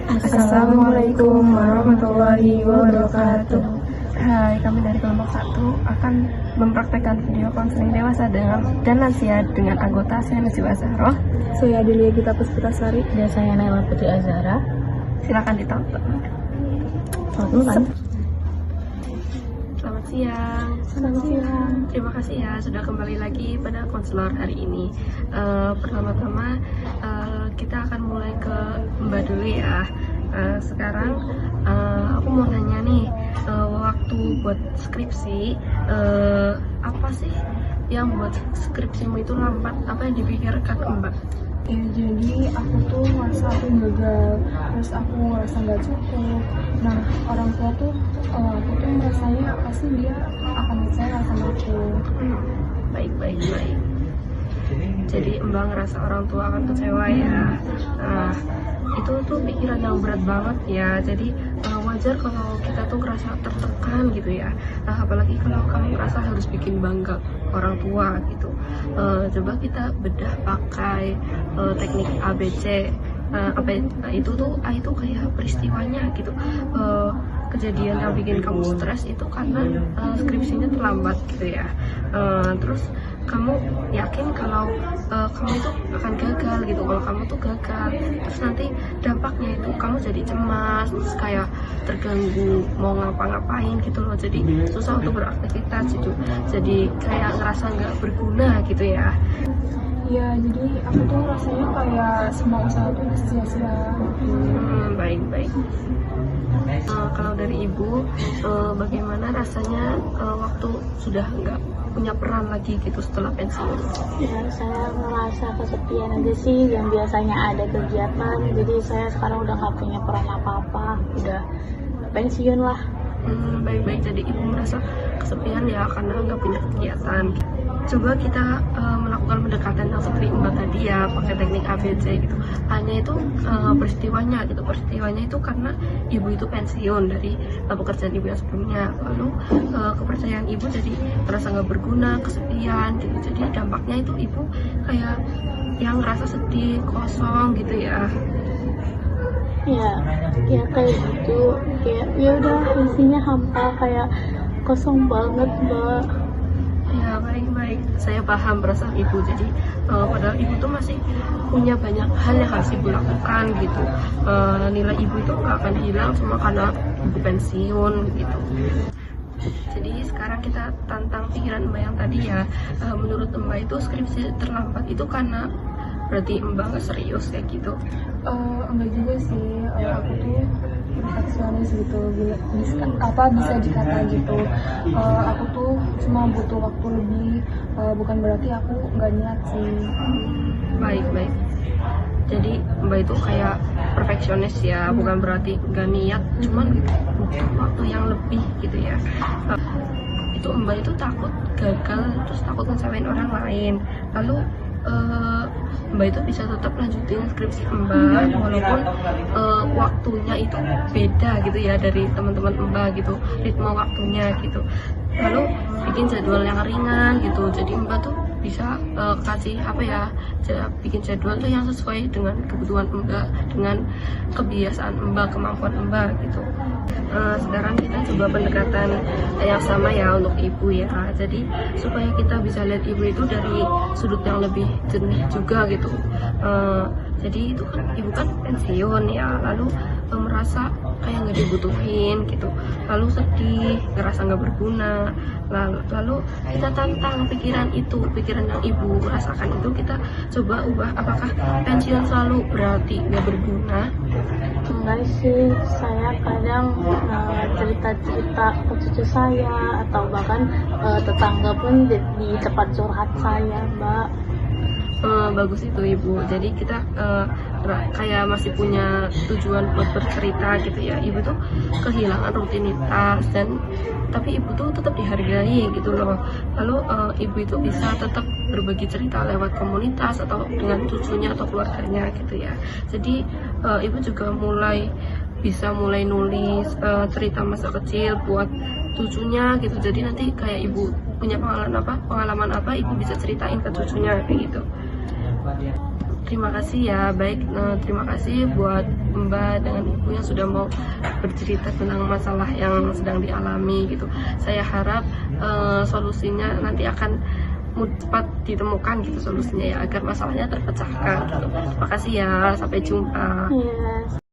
Assalamualaikum warahmatullahi wabarakatuh. Hai, kami dari kelompok 1 akan mempraktekkan video konseling dewasa dan lansia dengan anggota saya Najwa Zahroh. Saya Adelia Gita Puspitasari. Dan saya Naila Putri Azhara. Silakan ditonton. Selamat siang. Selamat siang. Terima kasih ya sudah kembali lagi pada konselor hari ini. Pertama-tama kita akan mulai ke Mbak dulu ya. Sekarang aku mau nanya nih, waktu buat skripsi apa sih yang buat skripsimu itu lambat? Apa yang dipikirkan Mbak? Ya, jadi aku tuh merasa aku gagal, terus aku merasa nggak cukup. Nah, orang tua tuh, aku tuh merasanya pasti dia akan kecewa sama aku. Baik. Jadi Mbak ngerasa orang tua akan kecewa ya. Nah, itu tuh pikiran yang berat banget ya. Jadi wajar kalau kita tuh ngerasa tertekan gitu ya. Nah, apalagi kalau kamu ngerasa harus bikin bangga orang tua gitu. Coba kita bedah pakai teknik ABC. Itu tuh A itu kayak peristiwanya gitu. Kejadian yang bikin kamu stres itu karena skripsinya terlambat gitu ya. Terus kamu yakin kalau kamu itu akan gagal gitu. Kalau kamu tuh gagal, terus nanti dampaknya itu kamu jadi cemas, terus kayak terganggu mau ngapa-ngapain gitu loh. Jadi susah untuk beraktivitas gitu. Jadi kayak ngerasa nggak berguna gitu ya. Ya, jadi aku tuh rasanya kayak semua usaha tuh sia-sia. Baik. Kalau dari ibu, bagaimana rasanya waktu sudah nggak punya peran lagi gitu setelah pensiun? Ya, saya merasa kesepian aja sih. Yang biasanya ada kegiatan, jadi saya sekarang udah nggak punya peran apa-apa, udah pensiun lah. Baik. Jadi ibu merasa kesepian ya karena nggak punya kegiatan. Coba kita melakukan pendekatan yang seperti Mbak tadi ya, pakai teknik ABC gitu. Hanya itu peristiwanya gitu. Peristiwanya itu karena ibu itu pensiun dari pekerjaan ibu yang sebelumnya. Lalu kepercayaan ibu jadi merasa nggak berguna, kesepian gitu. Jadi dampaknya itu ibu kayak yang ngerasa sedih, kosong gitu ya. Ya kayak gitu. Ya udah, isinya hampa, kayak kosong banget, Mbak. Ya, baik. Saya paham perasaan ibu. Jadi padahal ibu tuh masih punya banyak hal yang harus ibu lakukan gitu. Nilai ibu itu nggak akan hilang cuma karena ibu pensiun gitu. Jadi sekarang kita tantang pikiran Mbak yang tadi ya. Menurut Mbak itu skripsi terlambat itu karena berarti Mbak nggak serius kayak gitu? Enggak juga sih. Aku tuh perfeksionis gitu, bisa dikata gitu. Aku tuh cuma butuh waktu lebih, bukan berarti aku nggak niat sih. Baik. Jadi Mbak itu kayak perfeksionis ya, bukan berarti nggak niat, cuman butuh waktu yang lebih gitu ya. Itu Mbak itu takut gagal, terus takut ngecewain orang lain. Lalu Mbak itu bisa tetap lanjutin skripsi Mbak walaupun waktunya itu beda gitu ya dari teman-teman Mbak gitu, ritme waktunya gitu. Lalu bikin jadwal yang ringan gitu. Jadi Mbak tuh bisa kasih bikin jadwal tuh yang sesuai dengan kebutuhan Mbak, dengan kebiasaan Mbak, kemampuan Mbak gitu. Sekarang kita coba pendekatan yang sama ya untuk ibu ya. Jadi supaya kita bisa lihat ibu itu dari sudut yang lebih jernih juga gitu. Jadi itu kan ibu kan pensiun ya, lalu merasa kayak nggak dibutuhin gitu, lalu sedih, ngerasa nggak berguna. Lalu kita tantang pikiran yang ibu rasakan itu, kita coba ubah. Apakah pensiun selalu berarti nggak berguna? Enggak sih, saya kadang cerita-cerita ke cucu saya atau bahkan tetangga pun di tempat curhat saya, Mbak. Bagus itu ibu. Jadi kita kayak masih punya tujuan buat bercerita gitu ya. Ibu tuh kehilangan rutinitas tapi ibu tuh tetap dihargai gitu loh. Lalu ibu itu bisa tetap berbagi cerita lewat komunitas atau dengan cucunya atau keluarganya gitu ya. Jadi ibu juga bisa mulai nulis cerita masa kecil buat cucunya gitu. Jadi nanti kayak ibu punya pengalaman apa ibu bisa ceritain ke cucunya kayak gitu. Terima kasih ya, baik. Terima kasih buat Mbak dengan Ibu yang sudah mau bercerita tentang masalah yang sedang dialami gitu. Saya harap solusinya nanti akan cepat ditemukan gitu solusinya ya, agar masalahnya terpecahkan gitu. Terima kasih ya, sampai jumpa. Yes.